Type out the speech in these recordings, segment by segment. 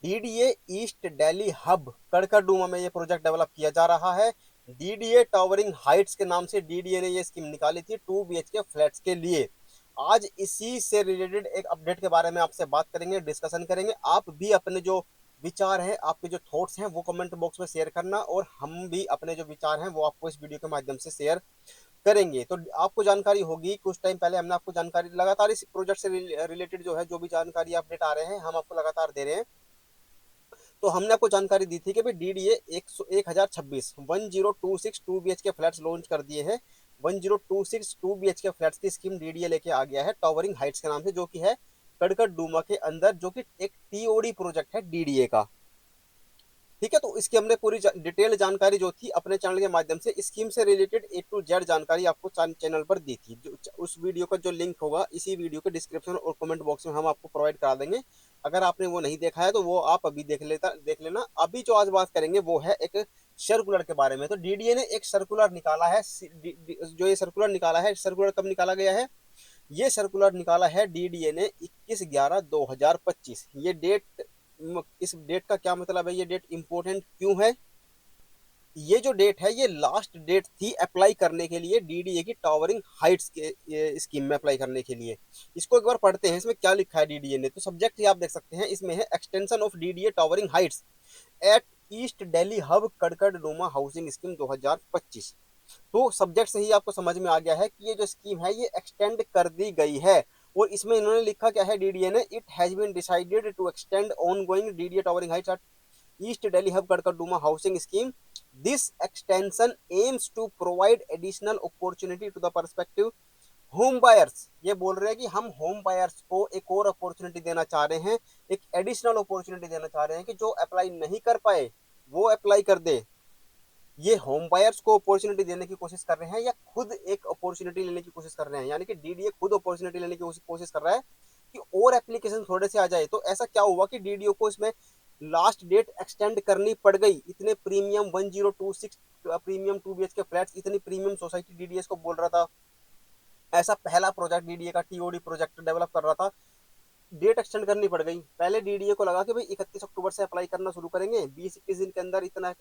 DDA east Delhi hub Karkardooma में ये project develop किया जा रहा है। डीडीए टावरिंग हाइट्स के नाम से डीडीए ने ये स्कीम निकाली थी 2 BHK फ्लैट्स के लिए। आज इसी से रिलेटेड एक अपडेट के बारे में आपसे बात करेंगे, डिस्कशन करेंगे। आप भी अपने जो विचार हैं, आपके जो थॉट्स हैं, वो कमेंट बॉक्स में शेयर करना, और हम भी अपने जो विचार हैं वो आपको इस वीडियो के माध्यम से शेयर करेंगे। तो आपको जानकारी होगी, कुछ टाइम पहले हमने आपको जानकारी लगातार इस प्रोजेक्ट से रिलेटेड जो है, जो भी जानकारी अपडेट आ रहे हैं, हम आपको लगातार दे रहे हैं। तो हमने आपको जानकारी दी थी कि भाई डीडीए 1026 1026 2 BHK फ्लैट्स लॉन्च कर दिए हैं। 1026 2 BHK फ्लैट्स की स्कीम डीडीए लेके आ गया है टावरिंग हाइट्स के नाम से, जो कि है कड़कड़डूमा के अंदर, जो कि एक टीओडी प्रोजेक्ट है डीडीए का। ठीक है, तो इसकी हमने पूरी डिटेल जानकारी जो थी अपने चैनल के माध्यम से स्कीम से रिलेटेड A to Z जानकारी आपको चैनल पर दी थी। जो उस वीडियो का जो लिंक होगा इसी वीडियो के डिस्क्रिप्शन और कमेंट बॉक्स में हम आपको प्रोवाइड करा देंगे। अगर आपने वो नहीं देखा है तो वो आप अभी देख लेना। अभी जो आज बात करेंगे वो है एक सर्कुलर के बारे में। तो डीडीए ने एक सर्कुलर निकाला है। जो ये सर्कुलर निकाला है, सर्कुलर कब निकाला गया है? ये सर्कुलर निकाला है डीडीए ने 21/11/2025। ये डेट, इस डेट का क्या मतलब है, ये डेट इंपॉर्टेंट क्यों है? ये जो डेट है ये लास्ट डेट थी अप्लाई करने के लिए डीडीए की टावरिंग हाइट्स के स्कीम में अप्लाई करने के लिए। इसको एक बार पढ़ते हैं, इसमें क्या लिखा है डीडीए ने। तो सब्जेक्ट ही आप देख सकते हैं, इसमें है extension of DDA towering heights at east Delhi hub Karkardooma housing scheme 2025। तो सब्जेक्ट से ही आपको समझ में आ गया है कि ये जो स्कीम है ये एक्सटेंड कर दी गई है। और इसमें इन्होंने लिखा क्या है डीडीए ने, it has been decided to extend ongoing DDA towering heights at east Delhi hub Karkardooma housing scheme. This extension aims to provide additional opportunity to the perspective home buyers. ये बोल रहे हैं कि हम होम बायर्स को एक और अपॉर्चुनिटी देना चाह रहे हैं, एक एडिशनल अपॉर्चुनिटी देना चाह रहे हैं कि जो अप्लाई नहीं कर पाए वो अप्लाई कर दे। ये होम बायर्स को अपॉर्चुनिटी देने की कोशिश कर रहे हैं या खुद एक अपॉर्चुनिटी लेने की कोशिश कर रहे हैं? यानी कि डीडीए खुद अपॉर्चुनिटी लेने की कोशिश कर रहा है कि और एप्लीकेशन थोड़े से आ जाए। तो ऐसा क्या हुआ कि डीडीओ को इसमें लास्ट डेट एक्सटेंड करनी पड़ गई? इतने प्रीमियम 1026 प्रीमियम 2 BHK फ्लैट्स, इतनी प्रीमियम सोसाइटी डीडीएस को बोल रहा था। ऐसा पहला प्रोजेक्ट डीडीए का टीओडी प्रोजेक्ट डेवलप कर रहा था, डेट एक्सटेंड करनी पड़ गई। पहले डीडीए को लगा कि भाई 31 अक्टूबर से अप्लाई करना शुरू करेंगे, 20-21 दिन के अंदर, इतना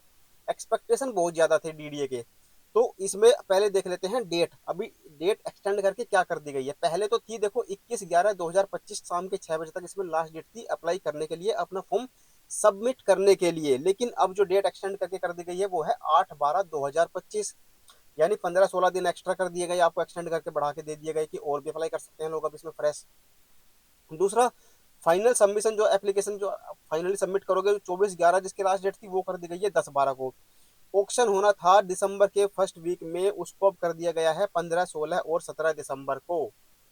एक्सपेक्टेशन बहुत ज्यादा थे डीडीए के। तो इसमें पहले देख लेते हैं डेट। अभी डेट एक्सटेंड करके क्या कर दी गई है? पहले तो थी देखो 21/11/2025 शाम के 6 बजे तक इसमें लास्ट डेट थी अप्लाई करने के लिए, अपना फॉर्म सबमिट करने के लिए। लेकिन अब जो डेट एक्सटेंड करके कर दी गई है वो है 8/12/2025। यानी 15-16 दिन एक्स्ट्रा कर दिए गए, आपको एक्सटेंड करके बढ़ा के दे दिए गए कि और भी अप्लाई कर सकते हैं लोग अब इसमें फ्रेश। दूसरा, फाइनल सबमिशन, जो एप्लीकेशन जो फाइनली सबमिट करोगे 24/11 जिसकी लास्ट डेट थी, वो कर दी गई है 10/12 को। ऑक्शन होना था दिसंबर के फर्स्ट वीक में, उसको अब कर दिया गया है 15, 16 और 17 दिसंबर को।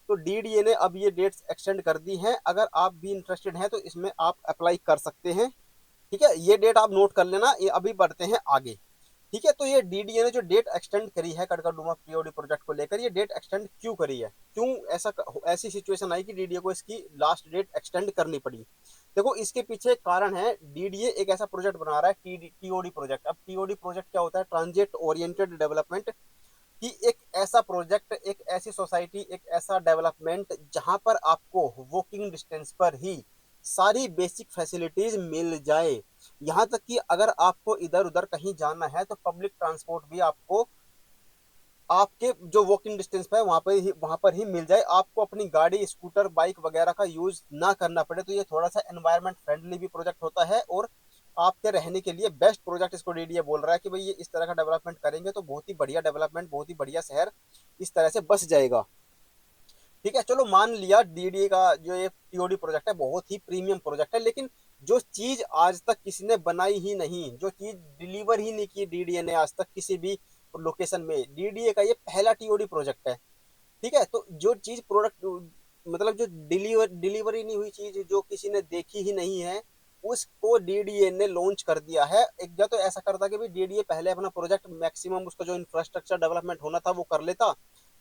तो डीडीए ने अब ये डेट्स एक्सटेंड कर दी हैं। अगर आप भी इंटरेस्टेड हैं तो इसमें आप अप्लाई कर सकते हैं। ठीक है, ये डेट आप नोट कर लेना। ये अभी बढ़ते हैं आगे। ठीक है, तो ये डीडीए ने जो डेट एक्सटेंड करी है कड़कड़डूमा टीओडी प्रोजेक्ट को लेकर, ये डेट एक्सटेंड क्यों करी है? क्यों ऐसा ऐसी सिचुएशन आई कि डीडीए को इसकी लास्ट डेट एक्सटेंड करनी पड़ी? देखो, इसके पीछे एक कारण है। डीडीए एक ऐसा प्रोजेक्ट बना रहा है टीओडी प्रोजेक्ट। अब टीओडी प्रोजेक्ट क्या होता है? Transit oriented development. कि एक ऐसा प्रोजेक्ट, एक ऐसी सोसाइटी, एक ऐसा डेवलपमेंट जहां पर आपको वॉकिंग डिस्टेंस पर ही सारी बेसिक फैसिलिटीज मिल जाए। यहां तक कि अगर आपको इधर उधर कहीं जाना है तो पब्लिक ट्रांसपोर्ट भी आपको आपके जो वॉकिंग डिस्टेंस पे है वहां पर ही मिल जाए। आपको अपनी गाड़ी, स्कूटर, बाइक वगैरह का यूज ना करना पड़े। तो ये थोड़ा सा एनवायरमेंट फ्रेंडली भी प्रोजेक्ट होता है, और आपके रहने के लिए बेस्ट प्रोजेक्ट इसको डीडीए बोल रहा है कि भाई ये इस तरह का डेवलपमेंट करेंगे तो बहुत ही बढ़िया डेवलपमेंट, बहुत ही बढ़िया शहर इस तरह से बस जाएगा। ठीक है, चलो मान लिया डीडीए का जो ये टीओडी प्रोजेक्ट है बहुत ही प्रीमियम प्रोजेक्ट है, लेकिन जो चीज आज तक किसी ने बनाई ही नहीं, जो चीज डिलीवर ही नहीं की डीडीए ने आज तक किसी भी लोकेशन में, डीडीए का ये पहला टीओडी प्रोजेक्ट है। ठीक है, तो जो चीज प्रोडक्ट, मतलब जो डिलीवरी नहीं हुई चीज, जो किसी ने देखी ही नहीं है, उसको डीडीए ने लॉन्च कर दिया है। एक जगह तो ऐसा करता कि भाई डीडीए पहले अपना प्रोजेक्ट मैक्सिमम उसका जो इंफ्रास्ट्रक्चर डेवलपमेंट होना था वो कर लेता,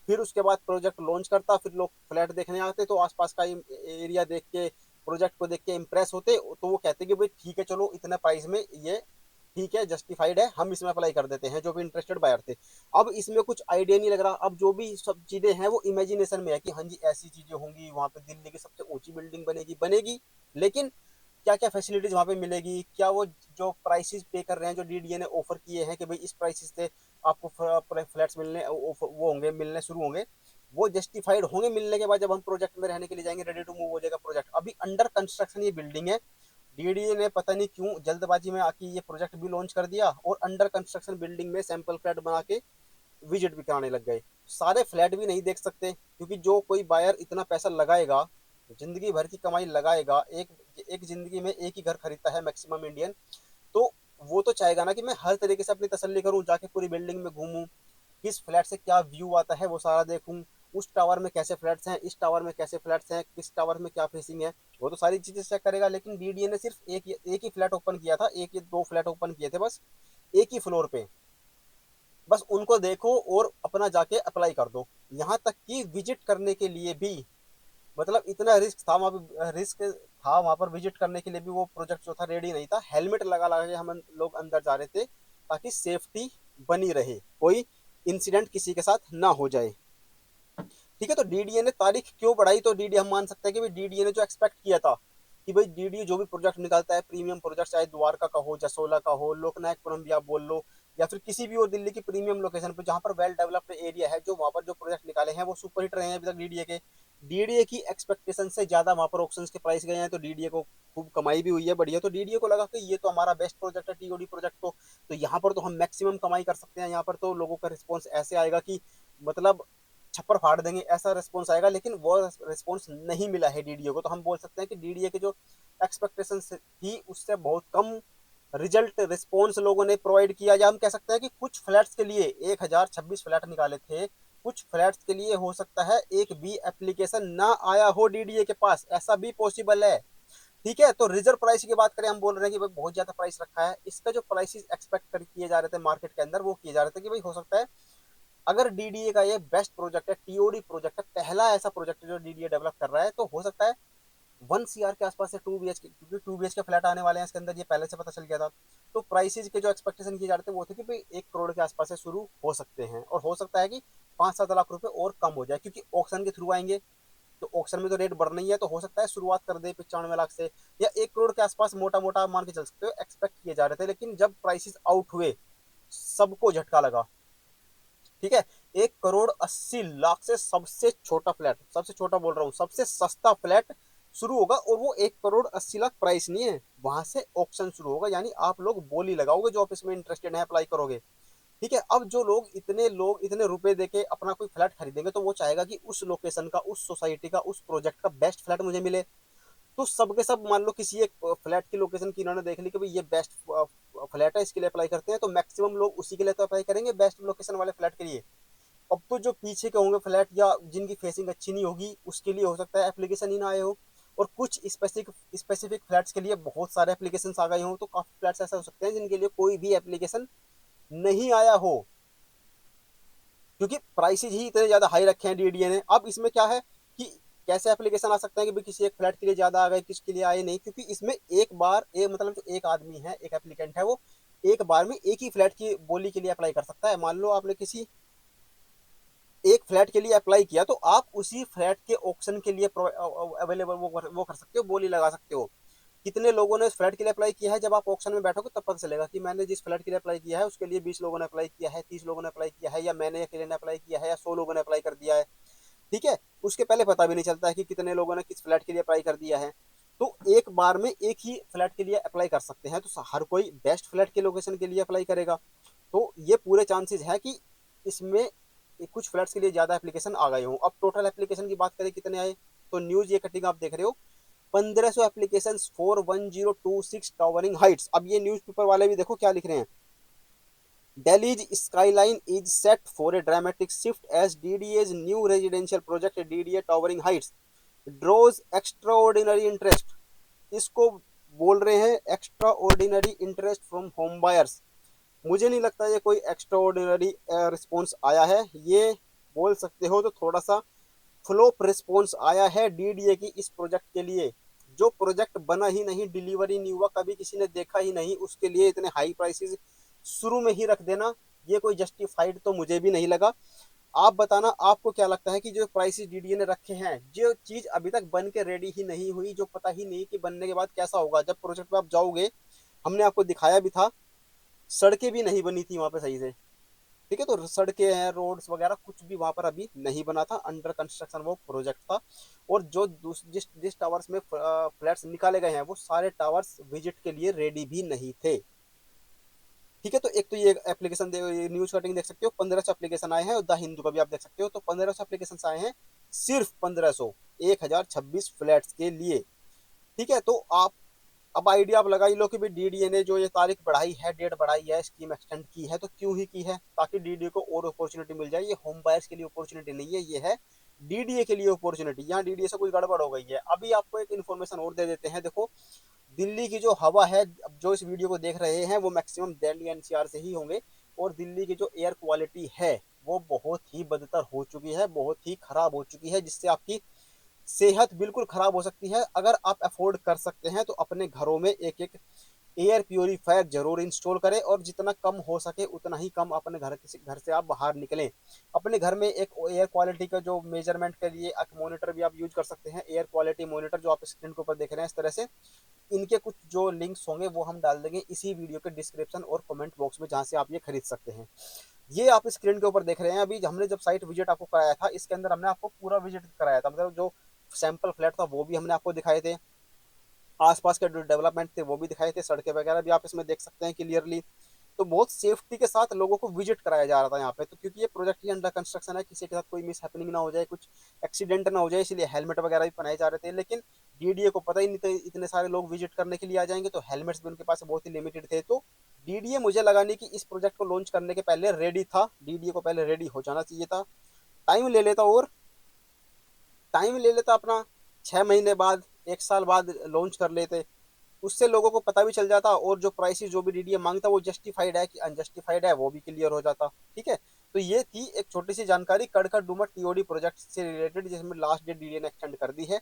फिर उसके बाद प्रोजेक्ट लॉन्च करता, फिर लोग फ्लैट देखने आते तो आसपास का एरिया देख के, प्रोजेक्ट को देख के इम्प्रेस होते, तो वो कहते कि भाई ठीक है चलो इतने प्राइस में ये ठीक है, जस्टिफाइड है, हम इसमें अप्लाई कर देते हैं, जो भी इंटरेस्टेड बायर थे। अब इसमें कुछ आइडिया नहीं लग रहा। अब जो भी सब चीजें हैं वो इमेजिनेशन में है कि हाँ जी ऐसी चीजें होंगी, वहां पे दिल्ली की सबसे ऊंची बिल्डिंग बनेगी, लेकिन क्या क्या फैसिलिटीज वहाँ पे मिलेगी, क्या वो जो प्राइसेस पे कर रहे हैं, जो डीडीए ने ऑफर किए हैं कि भाई इस प्राइसेस से आपको फ्लैट्स मिलने वो होंगे, मिलने शुरू होंगे, वो जस्टिफाइड होंगे मिलने के बाद जब हम प्रोजेक्ट में रहने के लिए जाएंगे, रेडी टू मूव हो जाएगा प्रोजेक्ट। अभी अंडर कंस्ट्रक्शन ये बिल्डिंग है, डीडीए ने पता नहीं क्यों जल्दबाजी में आके ये प्रोजेक्ट भी लॉन्च कर दिया और अंडर कंस्ट्रक्शन बिल्डिंग में सैंपल फ्लैट बना के विजिट भी कराने लग गए। सारे फ्लैट भी नहीं देख सकते, क्योंकि जो कोई बायर इतना पैसा लगाएगा, जिंदगी भर की कमाई लगाएगा, एक एक जिंदगी में एक ही घर खरीदता है मैक्सिमम इंडियन, तो वो तो चाहेगा ना कि मैं हर तरीके से अपनी तसल्ली करूं, जाके पूरी बिल्डिंग में घूमूं, किस फ्लैट से क्या व्यू आता है वो सारा देखूं, उस टावर में कैसे फ्लैट्स हैं, इस टावर में कैसे फ्लैट्स हैं, किस टावर में क्या फेसिंग है, वो तो सारी चीजें चेक करेगा। लेकिन डीडीए ने सिर्फ एक ही फ्लैट ओपन किया था, एक या दो फ्लैट ओपन किए थे बस, एक ही फ्लोर पे, बस उनको देखो और अपना जाके अप्लाई कर दो। यहाँ तक कि विजिट करने के लिए भी, मतलब इतना रिस्क था वहाँ पे, रिस्क था वहाँ पर विजिट करने के लिए भी, वो प्रोजेक्ट जो था रेडी नहीं था, हेलमेट लगा लगा के हम लोग अंदर जा रहे थे ताकि सेफ्टी बनी रहे, कोई इंसिडेंट किसी के साथ ना हो जाए। ठीक है, तो डीडीए ने तारीख क्यों बढ़ाई, तो डीडीए हम मान सकते हैं कि भाई डीडीए ने जो एक्सपेक्ट किया था कि भाई डीडीए जो भी प्रोजेक्ट निकालता है, प्रीमियम प्रोजेक्ट, चाहे द्वारका का हो, जसोला का हो, लोकनायकपुरम भी आप बोल लो, या फिर किसी भी और दिल्ली की प्रीमियम लोकेशन पर जहां पर वेल डेवलप्ड एरिया है, जो वहां पर जो प्रोजेक्ट निकाले हैं वो सुपर हिट रहे हैं अभी तक डीडीए के। डीडीए की एक्सपेक्टेशन से ज्यादा वहां पर ऑप्शंस के प्राइस गए हैं, तो डीडीए को खूब कमाई भी हुई है बढ़िया। तो डीडीए को लगा कि ये तो हमारा बेस्ट प्रोजेक्ट है टीओडी प्रोजेक्ट, तो यहाँ पर तो हम मैक्सिमम कमाई कर सकते हैं, यहाँ पर तो लोगों का रिस्पॉन्स ऐसे आएगा कि मतलब छप्पर फाड़ देंगे, ऐसा रिस्पॉन्स आएगा। लेकिन वो रिस्पॉन्स नहीं मिला है डीडीए को, तो हम बोल सकते हैं कि डीडीए के जो एक्सपेक्टेशन थी उससे बहुत कम रिजल्ट रिस्पॉन्स लोगों ने प्रोवाइड किया। या हम कह सकते हैं कि कुछ फ्लैट्स के लिए 1026 फ्लैट निकाले थे, कुछ फ्लैट्स के लिए हो सकता है एक भी एप्लीकेशन ना आया हो डीडीए के पास, ऐसा भी पॉसिबल है। ठीक है, तो रिजर्व प्राइस की बात करें, हम बोल रहे हैं कि भाई बहुत ज्यादा प्राइस रखा है, इसका जो प्राइसेस एक्सपेक्ट किए जा रहे थे मार्केट के अंदर, वो किए जा रहे थे कि भाई हो सकता है अगर डीडीए का ये बेस्ट प्रोजेक्ट है, टीओडी प्रोजेक्ट है, पहला ऐसा प्रोजेक्ट है जो डीडीए डेवलप कर रहा है, तो हो सकता है 1 CR के आसपास से 2 BHK, क्योंकि 2 BHK फ्लैट आने वाले हैं इसके अंदर, ये पहले से पता चल गया था। तो प्राइसेज के जो एक्सपेक्टेशन किए जा रहे थे वो थे कि भाई 1 करोड़ के आसपास से शुरू हो सकते हैं, और हो सकता है कि 5-7 लाख रुपए और कम हो जाए, क्योंकि ऑक्शन के थ्रू आएंगे, तो ऑक्शन में तो रेट बढ़ नहीं है, तो हो सकता है शुरुआत कर दे 95 लाख से, या 1 करोड़ के आसपास मोटा मोटा मान के चल सकते हो, एक्सपेक्ट किए जा रहे थे। लेकिन जब प्राइसेस आउट हुए, सबको झटका लगा। ठीक है, 1 करोड़ 80 लाख से सबसे छोटा फ्लैट, सबसे छोटा बोल रहा हूँ, सबसे सस्ता फ्लैट शुरू होगा, और वो 1 करोड़ 80 लाख प्राइस नहीं है, वहां से ऑप्शन शुरू होगा, यानी आप लोग बोली लगाओगे जो आप इसमें इंटरेस्टेड है, अप्लाई करोगे। ठीक है, अब जो लोग इतने रुपए देके अपना कोई फ्लैट खरीदेंगे, तो वो चाहेगा कि उस लोकेशन का, उस सोसाइटी का, उस प्रोजेक्ट का बेस्ट फ्लैट मुझे मिले। तो सब के सब मान लो किसी एक फ्लैट की लोकेशन की इन्होंने देख ली कि भाई ये बेस्ट फ्लैट है, इसके लिए अप्लाई करते हैं, तो मैक्सिमम लोग उसी के लिए तो अप्लाई करेंगे, बेस्ट लोकेशन वाले फ्लैट के लिए। अब तो जो पीछे के होंगे फ्लैट, या जिनकी फेसिंग अच्छी नहीं होगी, उसके लिए हो सकता है एप्लीकेशन ही ना आए हो, और कुछ स्पेसिफिक फ्लैट्स के लिए बहुत सारे एप्लीकेशन आ गए हो, तो काफी फ्लैट्स ऐसे हो सकते हैं जिनके लिए कोई भी एप्लीकेशन नहीं आया हो, क्योंकि प्राइसेज ही इतने ज्यादा हाई रखे हैं डीडीए ने। अब इसमें क्या है कि कैसे एप्लीकेशन आ सकते हैं कि किसी एक फ्लैट के लिए ज्यादा आ गए, किसके लिए आए नहीं, क्योंकि इसमें एक बार मतलब जो एक आदमी है, एक एप्लीकेंट है, वो एक बार में एक ही फ्लैट की बोली के लिए अप्लाई कर सकता है। मान लो आपने किसी एक फ्लैट के लिए अप्लाई किया, तो आप उसी फ्लैट के ऑप्शन के लिए अवेलेबल वो कर सकते हो, बोली लगा सकते हो। कितने लोगों ने उस फ्लैट के लिए अप्लाई किया है, जब आप ऑप्शन में बैठोगे तब पता चलेगा कि मैंने जिस फ्लैट के लिए अप्लाई किया है उसके लिए 20 लोगों ने अप्लाई किया है, 30 लोगों ने अप्लाई किया है, या मैंने अकेले ने अप्लाई किया है, या 100 लोगों ने अप्लाई कर दिया है। ठीक है, उसके पहले पता भी नहीं चलता है कि कितने लोगों ने किस फ्लैट के लिए अप्लाई कर दिया है। तो एक बार में एक ही फ्लैट के लिए अप्लाई कर सकते हैं, तो हर कोई बेस्ट फ्लैट के लोकेशन के लिए अप्लाई करेगा, तो ये पूरे चांसेस है कि इसमें कुछ फ्लैट्स के लिए ज्यादा एप्लीकेशन आ गए हों। अब टोटल एप्लीकेशन की बात करें कितने आए, तो न्यूज ये कटिंग आप देख रहे हो, 1500 एप्लीकेशन फॉर 1026 टावरिंग हाइट्स। अब ये न्यूज़पेपर वाले भी देखो क्या लिख रहे हैं, Delhi's skyline is set for a dramatic shift as DDA's new residential project DDA Towering Heights draws extraordinary interest। इसको बोल रहे हैं extra ordinary interest from home buyers. मुझे नहीं लगता ये कोई एक्स्ट्रा ऑर्डिनरी रिस्पॉन्स आया है, ये बोल सकते हो तो थोड़ा सा फ्लोप रिस्पॉन्स आया है डीडीए की इस प्रोजेक्ट के लिए। जो प्रोजेक्ट बना ही नहीं, डिलीवरी नहीं हुआ, कभी किसी ने देखा ही नहीं, उसके लिए इतने हाई प्राइसेस शुरू में ही रख देना, ये कोई जस्टिफाइड तो मुझे भी नहीं लगा। आप बताना आपको क्या लगता है कि जो प्राइसेस डीडीए ने रखे हैं, जो चीज अभी तक बन के रेडी ही नहीं हुई, जो पता ही नहीं कि बनने के बाद कैसा होगा, जब प्रोजेक्ट पे आप जाओगे, हमने आपको दिखाया भी था, सड़कें भी नहीं बनी थी वहां पे सही से। ठीक है, तो सड़कें हैं, रोड्स वगैरह कुछ भी वहां पर अभी नहीं बना था, अंडर कंस्ट्रक्शन वो प्रोजेक्ट था। और जो जिस जिस टावर्स में फ्लैट्स निकाले गए हैं, वो सारे टावर्स विजिट के लिए रेडी भी नहीं थे। ठीक है, तो एक तो ये एप्लीकेशन न्यूज कटिंग देख सकते हो, 1500 एप्लीकेशन आए हैं, और द हिंदू का भी आप देख सकते हो, तो 1500 एप्लीकेशन आए हैं सिर्फ 1500, 1026 फ्लैट्स के लिए। ठीक है, तो आप अब आइडिया आप लगा ही लो कि भाई डीडीए ने जो ये तारीख बढ़ाई है, डेट बढ़ाई है, स्कीम एक्सटेंड की है, तो क्यों ही की है, ताकि डीडीए को और अपॉर्चुनिटी मिल जाए। ये होम बायर्स के लिए अपॉर्चुनिटी नहीं है, ये है डीडीए के लिए अपॉर्चुनिटी। यहाँ डीडीए से कुछ गड़बड़ हो गई है। अभी आपको एक इन्फॉर्मेशन और दे देते हैं। देखो, दिल्ली की जो हवा है, अब जो इस वीडियो को देख रहे हैं वो मैक्सिमम दिल्ली एनसीआर से ही होंगे, और दिल्ली की जो एयर क्वालिटी है वो बहुत ही बदतर हो चुकी है, बहुत ही खराब हो चुकी है, जिससे आपकी सेहत बिल्कुल खराब हो सकती है। अगर आप अफोर्ड कर सकते हैं तो अपने घरों में एक एक एयर प्योरीफायर जरूर इंस्टॉल करें, और जितना कम हो सके उतना ही कम अपने घर से आप बाहर निकलें। अपने घर में एक एयर क्वालिटी का जो मेजरमेंट के लिए एक मॉनिटर भी आप यूज कर सकते हैं, एयर क्वालिटी मॉनिटर, जो आप स्क्रीन के ऊपर देख रहे हैं इस तरह से। इनके कुछ जो लिंक्स होंगे वो हम डाल देंगे इसी वीडियो के डिस्क्रिप्शन और कमेंट बॉक्स में, जहां से आप ये खरीद सकते हैं। ये आप स्क्रीन के ऊपर देख रहे हैं, अभी हमने जब साइट विजिट आपको कराया था, इसके अंदर हमने आपको पूरा विजिट कराया था, मतलब जो सैंपल फ्लैट था वो भी हमने आपको दिखाए थे, आसपास के जो डेवलपमेंट थे वो भी दिखाए थे, सड़कें वगैरह भी आप इसमें देख सकते हैं क्लियरली। तो बहुत सेफ्टी के साथ लोगों को विजिट कराया जा रहा था यहाँ पे, तो क्योंकि ये प्रोजेक्ट ही अंडर कंस्ट्रक्शन है, किसी के साथ कोई मिस हैपनिंग ना हो जाए, कुछ एक्सीडेंट ना हो जाए, इसलिए हेलमेट वगैरह भी पहनाए जा रहे थे। लेकिन डीडीए को पता ही नहीं था इतने सारे लोग विजिट करने के लिए आ जाएंगे, तो हेलमेट्स भी उनके पास बहुत ही लिमिटेड थे। तो डीडीए मुझे लगा नहीं कि इस प्रोजेक्ट को लॉन्च करने के पहले रेडी था, डीडीए को पहले रेडी हो जाना चाहिए था, टाइम ले लेता, और टाइम ले लेता अपना, 6 महीने बाद, 1 साल बाद लॉन्च कर लेते, उससे लोगों को पता भी चल जाता, और जो प्राइसेस जो भी डीडीए मांगता वो जस्टिफाइड है कि अनजस्टिफाइड है वो भी क्लियर हो जाता। ठीक है, तो ये थी एक छोटी सी जानकारी कड़का डूमर टीओडी प्रोजेक्ट से रिलेटेड, जिसमें लास्ट डेट डीडीए ने एक्सटेंड कर दी है।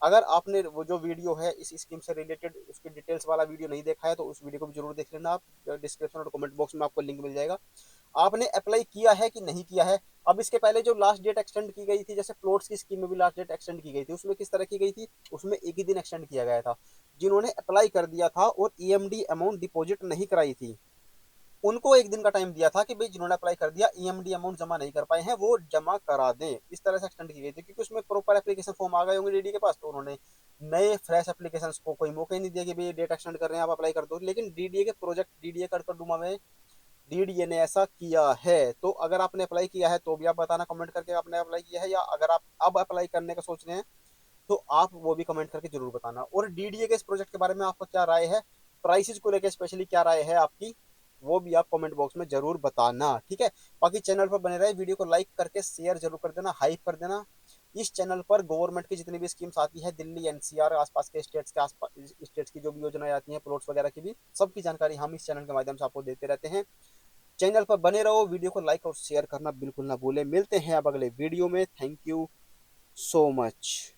अगर आपने वो जो वीडियो है इस स्कीम से रिलेटेड उसके डिटेल्स वाला वीडियो नहीं देखा है, तो उस वीडियो को भी जरूर देख लेना आप, डिस्क्रिप्शन और कमेंट बॉक्स में आपको लिंक मिल जाएगा। आपने अप्लाई किया है कि नहीं किया है। अब इसके पहले जो लास्ट डेट एक्सटेंड की गई थी, जैसे प्लॉट्स की स्कीम में भी लास्ट डेट एक्सटेंड की गई थी, उसमें किस तरह की गई थी, उसमें एक ही दिन एक्सटेंड किया गया था। जिन्होंने अप्लाई कर दिया था और ईएमडी अमाउंट डिपॉजिट नहीं कराई थी, उनको एक दिन का टाइम दिया था कि भाई जिन्होंने अप्लाई कर दिया, ईएमडी अमाउंट जमा नहीं कर पाए हैं वो जमा करा दें। इस तरह से एक्सटेंड की गई थी, क्योंकि उसमें प्रॉपर एप्लीकेशन फॉर्म आ गए होंगे डीडी के पास, तो उन्होंने नए फ्रेश एप्लीकेशन को कोई मौका ही नहीं दिया कि भाई डेट एक्सटेंड कर रहे हैं आप अप्लाई कर दो। लेकिन डीडीए के प्रोजेक्ट डीडीए कर डूमा में डीडीए ने ऐसा किया है। तो अगर आपने अप्लाई किया है तो भी आप बताना कमेंट करके आपने अप्लाई किया है, या अगर आप अब अप्लाई करने का सोच रहे हैं तो आप वो भी कमेंट करके जरूर बताना। और डीडीए के इस प्रोजेक्ट के बारे में आपका क्या राय है, प्राइसेस को लेकर स्पेशली क्या राय है आपकी, वो भी आप कमेंट बॉक्स में जरूर बताना। ठीक है, बाकी चैनल पर बने रहे, वीडियो को लाइक करके शेयर जरूर कर देना, हाइप कर देना। इस चैनल पर गवर्नमेंट की जितनी भी स्कीम्स आती है, दिल्ली एनसीआर आसपास के स्टेट्स की जो भी योजनाएं आती हैं, प्लॉट्स वगैरह की भी, सबकी जानकारी हम इस चैनल के माध्यम से आपको देते रहते हैं। चैनल पर बने रहो, वीडियो को लाइक और शेयर करना बिल्कुल ना भूलें। मिलते हैं अब अगले वीडियो में। Thank you so much.